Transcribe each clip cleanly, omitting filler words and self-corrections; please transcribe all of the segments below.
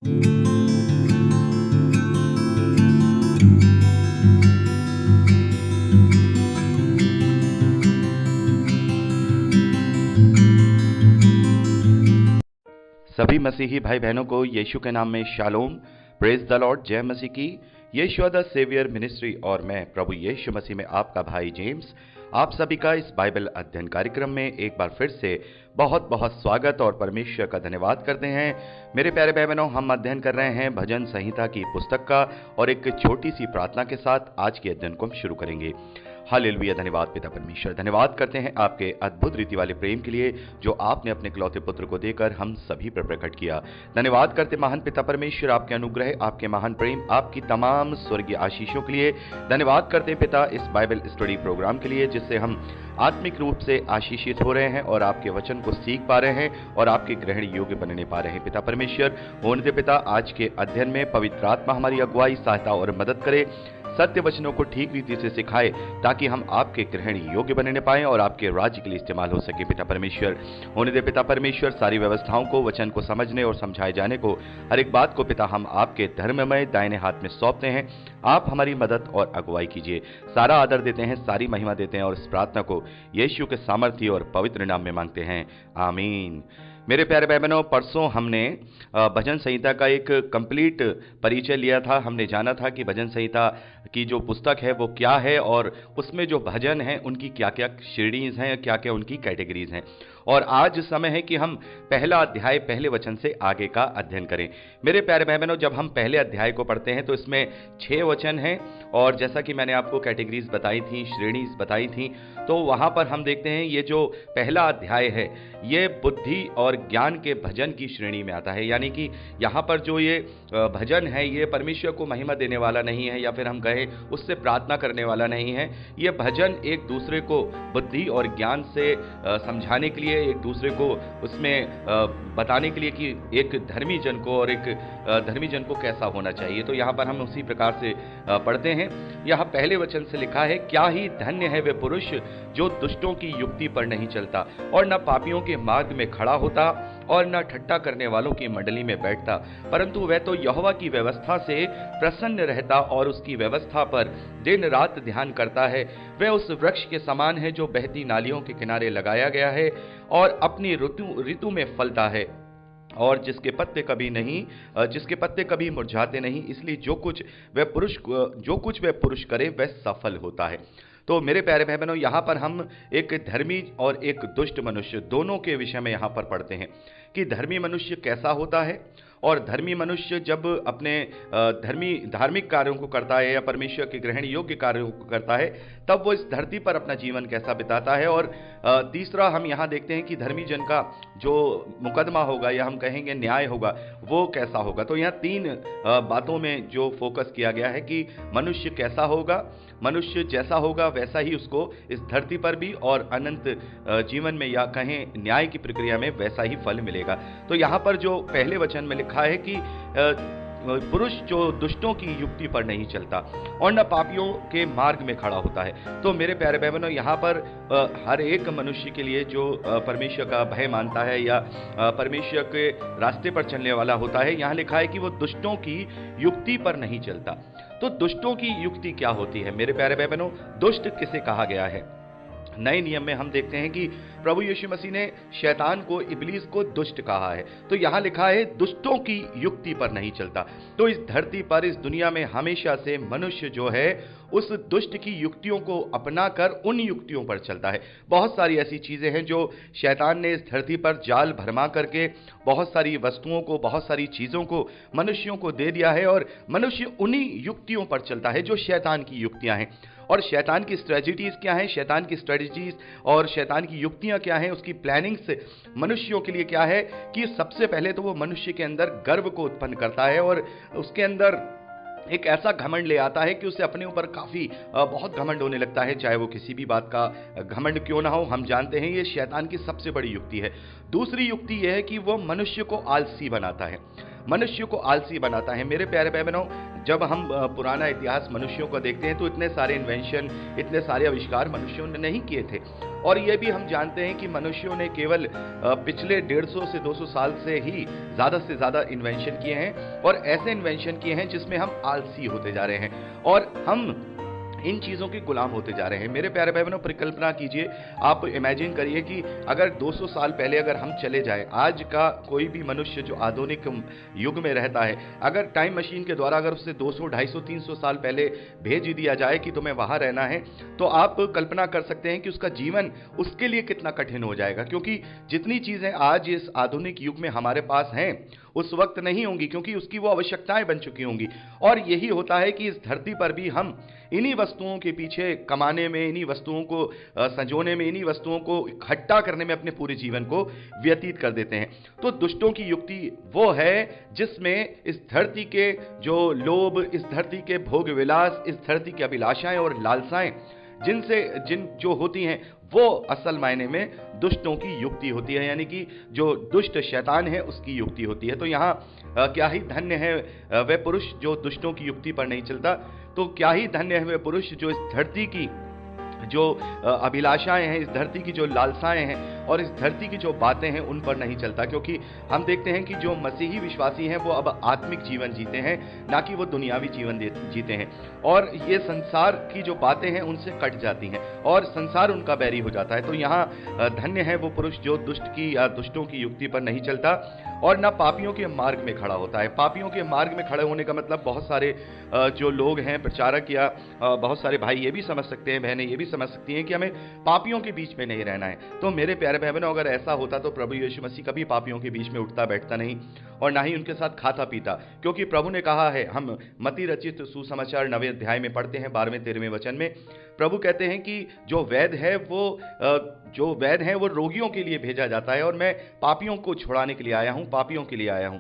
सभी मसीही भाई बहनों को यीशु के नाम में शालोम, प्रेज द लॉर्ड, जय मसीह की। यीशु द सेवियर मिनिस्ट्री और मैं प्रभु यीशु मसीह में आपका भाई जेम्स आप सभी का इस बाइबल अध्ययन कार्यक्रम में एक बार फिर से बहुत बहुत स्वागत और परमेश्वर का धन्यवाद करते हैं। मेरे प्यारे भाई बहनों, हम अध्ययन कर रहे हैं भजन संहिता की पुस्तक का और एक छोटी सी प्रार्थना के साथ आज के अध्ययन को हम शुरू करेंगे। हालेलुया, धन्यवाद पिता परमेश्वर, धन्यवाद करते हैं आपके अद्भुत रीति वाले प्रेम के लिए जो आपने अपने इकलौते पुत्र को देकर हम सभी पर प्रकट किया। धन्यवाद करते महान पिता परमेश्वर आपके अनुग्रह, आपके महान प्रेम, आपकी तमाम स्वर्गीय आशीषों के लिए। धन्यवाद करते हैं पिता इस बाइबल स्टडी प्रोग्राम के लिए जिससे हम आत्मिक रूप से आशीषित हो रहे हैं और आपके वचन को सीख पा रहे हैं और आपके ग्रहण योग्य बनने पा रहे हैं। पिता परमेश्वर होने दे पिता, आज के अध्ययन में पवित्र आत्मा हमारी अगुवाई, सहायता और मदद करे, सत्य वचनों को ठीक रीति से सिखाए ताकि हम आपके ग्रहण योग्य बनने पाएं और आपके राज्य के लिए इस्तेमाल हो सके। पिता परमेश्वर होने दे पिता परमेश्वर, सारी व्यवस्थाओं को, वचन को समझने और समझाए जाने को, हर एक बात को पिता हम आपके धर्ममय दाहिने हाथ में सौंपते हैं। आप हमारी मदद और अगुवाई कीजिए। सारा आदर देते हैं, सारी महिमा देते हैं और इस प्रार्थना को यीशु के सामर्थ्य और पवित्र नाम में मांगते हैं, आमीन। मेरे प्यारे भाई बहनों, परसों हमने भजन संहिता का एक कंप्लीट परिचय लिया था। हमने जाना था कि भजन संहिता की जो पुस्तक है वो क्या है और उसमें जो भजन हैं उनकी क्या क्या श्रेणीज हैं, क्या क्या उनकी कैटेगरीज हैं। और आज समय है कि हम पहला अध्याय पहले वचन से आगे का अध्ययन करें। मेरे प्यारे भाई बहनों, जब हम पहले अध्याय को पढ़ते हैं तो इसमें 6 वचन हैं और जैसा कि मैंने आपको कैटेगरीज बताई थी, श्रेणीज बताई थी, तो वहां पर हम देखते हैं ये जो पहला अध्याय है ये बुद्धि और ज्ञान के भजन की श्रेणी में आता है। यानी कि यहाँ पर जो ये भजन है ये परमेश्वर को महिमा देने वाला नहीं है या फिर हम कहें उससे प्रार्थना करने वाला नहीं है। ये भजन एक दूसरे को बुद्धि और ज्ञान से समझाने के लिए, एक दूसरे को उसमें बताने के लिए कि एक धर्मी जन को और एक धर्मी जन को कैसा होना चाहिए। तो यहाँ पर हम उसी प्रकार से पढ़ते हैं। यहाँ पहले वचन से लिखा है, क्या ही धन्य है वे पुरुष जो दुष्टों की युक्ति पर नहीं चलता और न पापियों के मार्ग में खड़ा होता और न ठट्टा करने वालों की मंडली में बैठता, परंतु वह तो यहोवा की व्यवस्था से प्रसन्न रहता और उसकी व्यवस्था पर दिन रात ध्यान करता है। वह उस वृक्ष के समान है जो बहती नालियों के किनारे लगाया गया है और अपनी ऋतु में फलता है और जिसके पत्ते कभी मुरझाते नहीं, इसलिए जो कुछ वह पुरुष करे वह सफल होता है। तो मेरे प्यारे भाई बहनों, यहाँ पर हम एक धर्मी और एक दुष्ट मनुष्य दोनों के विषय में यहाँ पर पढ़ते हैं कि धर्मी मनुष्य कैसा होता है और धर्मी मनुष्य जब अपने धार्मिक कार्यों को करता है या परमेश्वर के ग्रहण योग्य कार्यों को करता है तब वो इस धरती पर अपना जीवन कैसा बिताता है। और तीसरा हम यहाँ देखते हैं कि धर्मी जन का जो मुकदमा होगा या हम कहेंगे न्याय होगा वो कैसा होगा। तो यहाँ 3 बातों में जो फोकस किया गया है कि मनुष्य कैसा होगा, मनुष्य जैसा होगा वैसा ही उसको इस धरती पर भी और अनंत जीवन में या कहें न्याय की प्रक्रिया में वैसा ही फल मिलेगा। तो यहाँ पर जो पहले वचन में लिखा है कि पुरुष जो दुष्टों की युक्ति पर नहीं चलता और न पापियों के मार्ग में खड़ा होता है। तो मेरे प्यारे भाई बहनों, यहाँ पर हर एक मनुष्य के लिए जो परमेश्वर का भय मानता है या परमेश्वर के रास्ते पर चलने वाला होता है, यहाँ लिखा है कि वो दुष्टों की युक्ति पर नहीं चलता। तो दुष्टों की युक्ति क्या होती है मेरे प्यारे भाई बहनों? दुष्ट किसे कहा गया है? नए नियम में हम देखते हैं कि प्रभु यीशु मसीह ने शैतान को, इब्लीस को दुष्ट कहा है। तो यहाँ लिखा है दुष्टों की युक्ति पर नहीं चलता। तो इस धरती पर, इस दुनिया में हमेशा से मनुष्य जो है उस दुष्ट की युक्तियों को अपनाकर उन युक्तियों पर चलता है। बहुत सारी ऐसी चीजें हैं जो शैतान ने इस धरती पर जाल भरमा करके बहुत सारी वस्तुओं को, बहुत सारी चीजों को मनुष्यों को दे दिया है और मनुष्य उन्हीं युक्तियों पर चलता है जो शैतान की युक्तियां हैं। और शैतान की स्ट्रेटजीज क्या हैं, शैतान की स्ट्रेटजीज और शैतान की युक्तियां क्या हैं, उसकी प्लानिंग्स मनुष्यों के लिए क्या है कि सबसे पहले तो वो मनुष्य के अंदर गर्व को उत्पन्न करता है और उसके अंदर एक ऐसा घमंड ले आता है कि उसे अपने ऊपर काफी बहुत घमंड होने लगता है, चाहे वो किसी भी बात का घमंड क्यों ना हो। हम जानते हैं ये शैतान की सबसे बड़ी युक्ति है। दूसरी युक्ति यह है कि वो मनुष्य को आलसी बनाता है, मनुष्य को आलसी बनाता है। मेरे प्यारे भाई बहनों, जब हम पुराना इतिहास मनुष्यों को देखते हैं तो इतने सारे इन्वेंशन, इतने सारे आविष्कार मनुष्यों ने नहीं किए थे। और ये भी हम जानते हैं कि मनुष्यों ने केवल पिछले 150 से 200 साल से ज़्यादा इन्वेंशन किए हैं, और ऐसे इन्वेंशन किए हैं जिसमें हम आलसी होते जा रहे हैं और हम इन चीज़ों के गुलाम होते जा रहे हैं। मेरे प्यारे भाई बहनों, परिकल्पना कीजिए, आप इमेजिन करिए कि अगर 200 साल पहले अगर हम चले जाएं, आज का कोई भी मनुष्य जो आधुनिक युग में रहता है, अगर टाइम मशीन के द्वारा अगर उससे 200, 250, 300 साल पहले भेज ही दिया जाए कि तुम्हें वहां रहना है, तो आप कल्पना कर सकते हैं कि उसका जीवन उसके लिए कितना कठिन हो जाएगा। क्योंकि जितनी चीज़ें आज इस आधुनिक युग में हमारे पास हैं उस वक्त नहीं होंगी, क्योंकि उसकी वो आवश्यकताएं बन चुकी होंगी। और यही होता है कि इस धरती पर भी हम इन्हीं वस्तुओं के पीछे कमाने में, इन्हीं वस्तुओं को संजोने में, इन्हीं वस्तुओं को इकट्ठा करने में अपने पूरे जीवन को व्यतीत कर देते हैं। तो दुष्टों की युक्ति वो है जिसमें इस धरती के जो लोभ, इस धरती के भोग विलास, इस धरती की अभिलाषाएं और लालसाएं जिन जो होती हैं, वो असल मायने में दुष्टों की युक्ति होती है, यानी कि जो दुष्ट शैतान है उसकी युक्ति होती है। तो यहाँ क्या ही धन्य है वह पुरुष जो दुष्टों की युक्ति पर नहीं चलता। तो क्या ही धन्य है वह पुरुष जो इस धरती की जो अभिलाषाएं हैं, इस धरती की जो लालसाएं हैं और इस धरती की जो बातें हैं उन पर नहीं चलता। क्योंकि हम देखते हैं कि जो मसीही विश्वासी हैं वो अब आत्मिक जीवन जीते हैं, ना कि वो दुनियावी जीवन जीते हैं, और ये संसार की जो बातें हैं उनसे कट जाती हैं और संसार उनका बैरी हो जाता है। तो यहाँ धन्य है वो पुरुष जो दुष्टों की युक्ति पर नहीं चलता और ना पापियों के मार्ग में खड़ा होता है। पापियों के मार्ग में खड़े होने का मतलब बहुत सारे जो लोग हैं, प्रचारक या बहुत सारे भाई ये भी समझ सकते हैं, बहनें ये भी समझ सकती हैं कि हमें पापियों के बीच में नहीं रहना है। तो मेरे प्यारे भाई बहनों, अगर ऐसा होता तो प्रभु यीशु मसीह कभी पापियों के बीच में उठता बैठता नहीं और ना ही उनके साथ खाता पीता। क्योंकि प्रभु ने कहा है, हम मत्ती रचित सुसमाचार 9वें अध्याय में पढ़ते हैं 12वें-13वें वचन में, प्रभु कहते हैं कि जो वैद्य है वो रोगियों के लिए भेजा जाता है और मैं पापियों को छुड़ाने के लिए आया हूं, पापियों के लिए आया हूं।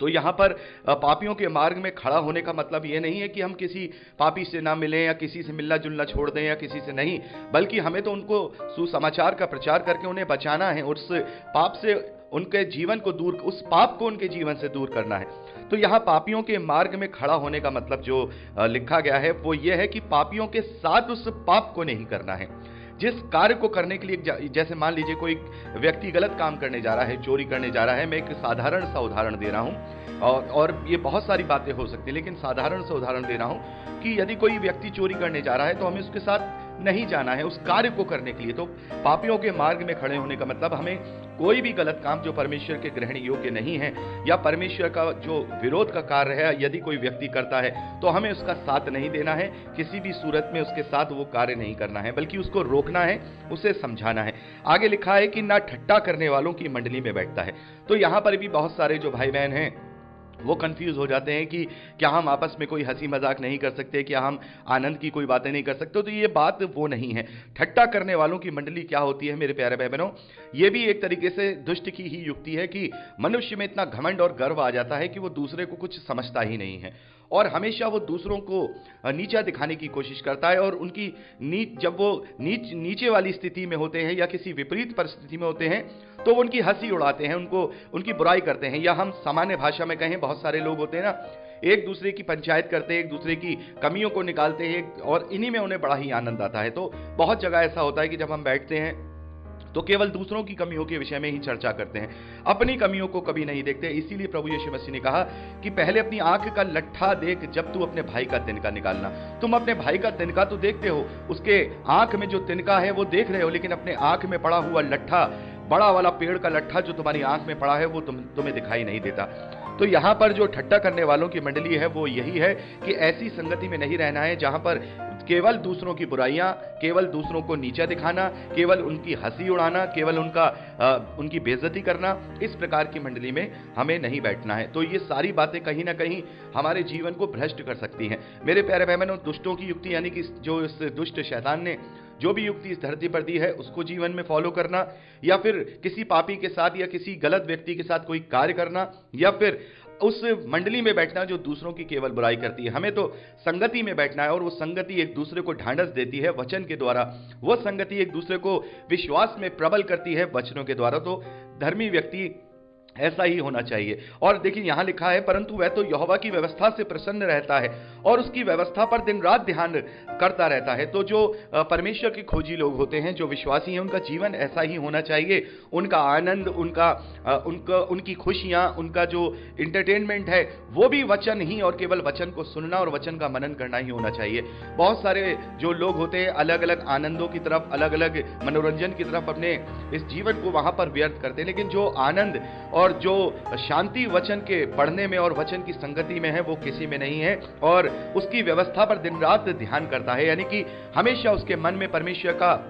तो यहाँ पर पापियों के मार्ग में खड़ा होने का मतलब ये नहीं है कि हम किसी पापी से ना मिलें या किसी से मिलना जुलना छोड़ दें या किसी से नहीं, बल्कि हमें तो उनको सुसमाचार का प्रचार करके उन्हें बचाना है, उस पाप से उनके जीवन को दूर, उस पाप को उनके जीवन से दूर करना है। तो यहाँ पापियों के मार्ग में खड़ा होने का मतलब जो लिखा गया है वो ये है कि पापियों के साथ उस पाप को नहीं करना है। जिस कार्य को करने के लिए, जैसे मान लीजिए कोई व्यक्ति गलत काम करने जा रहा है, चोरी करने जा रहा है, मैं एक साधारण सा उदाहरण दे रहा हूं और ये बहुत सारी बातें हो सकती हैं, लेकिन साधारण सा उदाहरण दे रहा हूं कि यदि कोई व्यक्ति चोरी करने जा रहा है तो हमें उसके साथ नहीं जाना है उस कार्य को करने के लिए। तो पापियों के मार्ग में खड़े होने का मतलब हमें कोई भी गलत काम जो परमेश्वर के ग्रहण योग्य नहीं है या परमेश्वर का जो विरोध का कार्य है यदि कोई व्यक्ति करता है तो हमें उसका साथ नहीं देना है, किसी भी सूरत में उसके साथ वो कार्य नहीं करना है, बल्कि उसको रोकना है, उसे समझाना है। आगे लिखा है कि ना ठट्टा करने वालों की मंडली में बैठता है। तो यहाँ पर भी बहुत सारे जो भाई बहन हैं वो कंफ्यूज हो जाते हैं कि क्या हम आपस में कोई हंसी मजाक नहीं कर सकते, क्या हम आनंद की कोई बातें नहीं कर सकते। तो ये बात वो नहीं है। ठट्टा करने वालों की मंडली क्या होती है मेरे प्यारे भाई बहनों, ये भी एक तरीके से दुष्ट की ही युक्ति है कि मनुष्य में इतना घमंड और गर्व आ जाता है कि वो दूसरे को कुछ समझता ही नहीं है और हमेशा वो दूसरों को नीचा दिखाने की कोशिश करता है और उनकी जब वो नीचे वाली स्थिति में होते हैं या किसी विपरीत परिस्थिति में होते हैं तो वो उनकी हंसी उड़ाते हैं, उनकी बुराई करते हैं, या हम सामान्य भाषा में कहें बहुत सारे लोग होते हैं ना, एक दूसरे की पंचायत करते हैं, एक दूसरे की कमियों को निकालते हैं और इन्हीं में उन्हें बड़ा ही आनंद आता है। तो बहुत जगह ऐसा होता है कि जब हम बैठते हैं तो केवल दूसरों की कमियों के विषय में ही चर्चा करते हैं, अपनी कमियों को कभी नहीं देखते। इसीलिए प्रभु यीशु मसीह ने कहा कि पहले अपनी आंख का लट्ठा देख जब तू अपने भाई का तिनका निकालना। तुम अपने भाई का तिनका तो देखते हो, उसके आंख में जो तिनका है वो देख रहे हो, लेकिन अपने आंख में पड़ा हुआ लट्ठा, बड़ा वाला पेड़ का लट्ठा जो तुम्हारी आंख में पड़ा है वो तुम्हें दिखाई नहीं देता। तो यहाँ पर जो ठट्टा करने वालों की मंडली है वो यही है कि ऐसी संगति में नहीं रहना है जहां पर केवल दूसरों की बुराइयां, केवल दूसरों को नीचा दिखाना, केवल उनकी हंसी उड़ाना, केवल उनकी बेइज्जती करना, इस प्रकार की मंडली में हमें नहीं बैठना है। तो ये सारी बातें कहीं ना कहीं हमारे जीवन को भ्रष्ट कर सकती हैं। मेरे प्यारे भाई बहनों, दुष्टों की युक्ति यानी कि जो इस दुष्ट शैतान ने जो भी युक्ति इस धरती पर दी है उसको जीवन में फॉलो करना, या फिर किसी पापी के साथ या किसी गलत व्यक्ति के साथ कोई कार्य करना, या फिर उस मंडली में बैठना जो दूसरों की केवल बुराई करती है। हमें तो संगति में बैठना है और वो संगति एक दूसरे को ढांढस देती है वचन के द्वारा, वो संगति एक दूसरे को विश्वास में प्रबल करती है वचनों के द्वारा। तो धर्मी व्यक्ति ऐसा ही होना चाहिए। और देखिए यहां लिखा है, परंतु वह तो यहोवा की व्यवस्था से प्रसन्न रहता है और उसकी व्यवस्था पर दिन रात ध्यान करता रहता है। तो जो परमेश्वर के खोजी लोग होते हैं, जो विश्वासी हैं, उनका जीवन ऐसा ही होना चाहिए। उनका आनंद, उनकी खुशियां, उनका जो इंटरटेनमेंट है, वो भी वचन ही और केवल वचन को सुनना और वचन का मनन करना ही होना चाहिए। बहुत सारे जो लोग होते हैं अलग अलग आनंदों की तरफ, अलग अलग मनोरंजन की तरफ अपने इस जीवन को वहां पर व्यर्थ करते हैं, लेकिन जो आनंद और जो शांति वचन के पढ़ने में और वचन की संगति में है, वो किसी में नहीं है। और उसकी व्यवस्था पर दिन रात ध्यान करता है, यानी कि हमेशा उसके मन में परमेश्वर का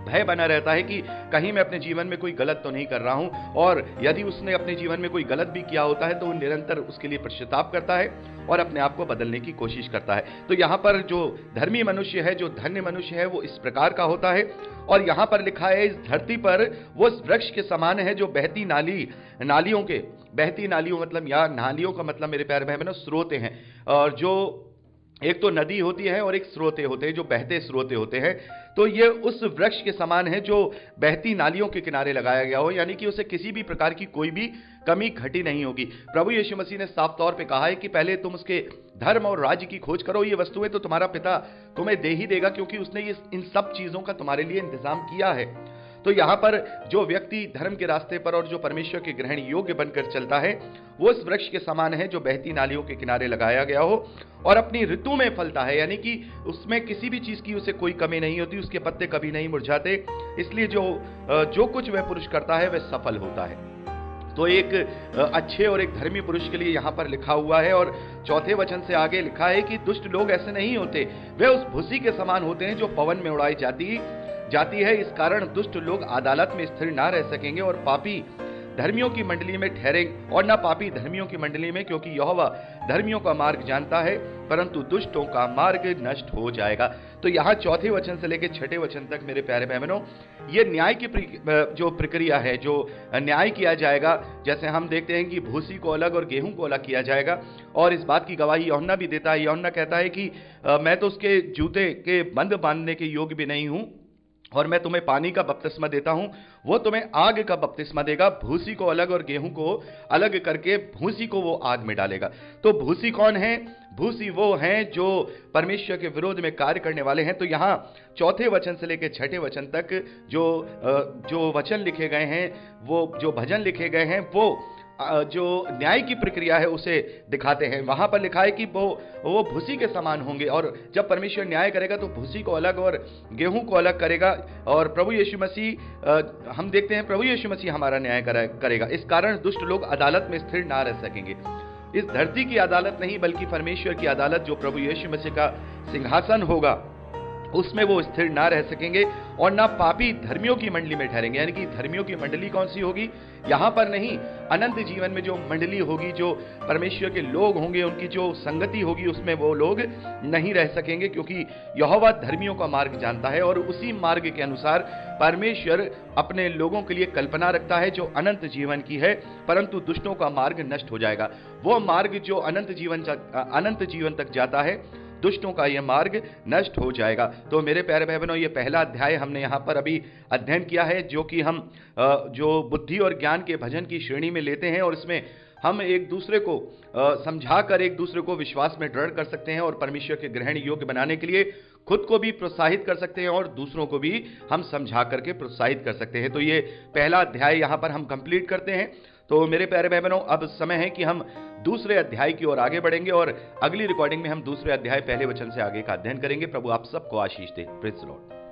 भय बना रहता है कि कहीं मैं अपने जीवन में कोई गलत तो नहीं कर रहा हूं। और यदि उसने अपने जीवन में कोई गलत भी किया होता है तो वो निरंतर उसके लिए पश्चाताप करता है और अपने आप को बदलने की कोशिश करता है। तो यहां पर जो धर्मी मनुष्य है, जो धन्य मनुष्य है, वो इस प्रकार का होता है। और यहां पर लिखा है, इस धरती पर वो उस वृक्ष के समान है जो बहती नालियों मतलब, या नालियों का मतलब मेरे प्यारे भाई बहनों स्रोत हैं। और जो एक तो नदी होती है और एक स्रोते होते हैं, जो बहते स्रोते होते हैं। तो ये उस वृक्ष के समान है जो बहती नालियों के किनारे लगाया गया हो, यानी कि उसे किसी भी प्रकार की कोई भी कमी घटी नहीं होगी। प्रभु यीशु मसीह ने साफ तौर पे कहा है कि पहले तुम उसके धर्म और राज्य की खोज करो, ये वस्तुएं तो तुम्हारा पिता तुम्हें दे ही देगा, क्योंकि उसने इन सब चीजों का तुम्हारे लिए इंतजाम किया है। तो यहां पर जो व्यक्ति धर्म के रास्ते पर और जो परमेश्वर के ग्रहण योग्य बनकर चलता है, वो इस वृक्ष के समान है जो बहती नालियों के किनारे लगाया गया हो और अपनी ऋतु में फलता है, यानी कि उसमें किसी भी चीज की उसे कोई कमी नहीं होती, उसके पत्ते कभी नहीं मुरझाते। इसलिए जो कुछ वह पुरुष करता है वह सफल होता है। तो एक अच्छे और एक धर्मी पुरुष के लिए यहां पर लिखा हुआ है। और चौथे वचन से आगे लिखा है कि दुष्ट लोग ऐसे नहीं होते, वे उस भूसी के समान होते हैं जो पवन में उड़ाई जाती है। इस कारण दुष्ट लोग अदालत में स्थिर ना रह सकेंगे और पापी धर्मियों की मंडली में ठहरेंगे, और ना पापी धर्मियों की मंडली में, क्योंकि यहोवा धर्मियों का मार्ग जानता है, परंतु दुष्टों का मार्ग नष्ट हो जाएगा। तो यहाँ चौथे वचन से लेकर छठे वचन तक मेरे प्यारे बहनों, ये न्याय की जो प्रक्रिया है, जो न्याय किया जाएगा। जैसे हम देखते हैं कि भूसी को अलग और गेहूं को अलग किया जाएगा, और इस बात की गवाही यूहन्ना भी देता है। यूहन्ना कहता है कि मैं तो उसके जूते के बंद बांधने के योग्य भी नहीं हूं, और मैं तुम्हें पानी का बपतिस्मा देता हूं, वो तुम्हें आग का बपतिस्मा देगा। भूसी को अलग और गेहूं को अलग करके भूसी को वो आग में डालेगा। तो भूसी कौन है? भूसी वो हैं जो परमेश्वर के विरोध में कार्य करने वाले हैं। तो यहां चौथे वचन से लेकर छठे वचन तक जो वचन लिखे गए हैं, वो जो भजन लिखे गए हैं, वो जो न्याय की प्रक्रिया है उसे दिखाते हैं। वहां पर लिखा है कि वो भूसी के समान होंगे, और जब परमेश्वर न्याय करेगा तो भूसी को अलग और गेहूं को अलग करेगा। और प्रभु यीशु मसीह, हम देखते हैं प्रभु यीशु मसीह हमारा न्याय करेगा। इस कारण दुष्ट लोग अदालत में स्थिर ना रह सकेंगे। इस धरती की अदालत नहीं, बल्कि परमेश्वर की अदालत, जो प्रभु यीशु मसीह का सिंहासन होगा, उसमें वो स्थिर ना रह सकेंगे, और ना पापी धर्मियों की मंडली में ठहरेंगे। यानी कि धर्मियों की मंडली कौन सी होगी? यहां पर नहीं, अनंत जीवन में जो मंडली होगी, जो परमेश्वर के लोग होंगे, उनकी जो संगति होगी, उसमें वो लोग नहीं रह सकेंगे, क्योंकि यहोवा धर्मियों का मार्ग जानता है, और उसी मार्ग के अनुसार परमेश्वर अपने लोगों के लिए कल्पना रखता है जो अनंत जीवन की है। परंतु दुष्टों का मार्ग नष्ट हो जाएगा। वो मार्ग जो अनंत जीवन तक जाता है, दुष्टों का यह मार्ग नष्ट हो जाएगा। तो मेरे प्यारे भाई बहनों, ये पहला अध्याय हमने यहाँ पर अभी अध्ययन किया है, जो कि हम जो बुद्धि और ज्ञान के भजन की श्रेणी में लेते हैं, और इसमें हम एक दूसरे को समझाकर एक दूसरे को विश्वास में दृढ़ कर सकते हैं, और परमेश्वर के ग्रहण योग्य बनाने के लिए खुद को भी प्रोत्साहित कर सकते हैं, और दूसरों को भी हम समझा करके प्रोत्साहित कर सकते हैं। तो ये पहला अध्याय यहाँ पर हम कंप्लीट करते हैं। तो मेरे प्यारे भाई बहनों, अब समय है कि हम दूसरे अध्याय की ओर आगे बढ़ेंगे, और अगली रिकॉर्डिंग में हम दूसरे अध्याय पहले वचन से आगे का अध्ययन करेंगे। प्रभु आप सबको आशीष दे। Praise the Lord.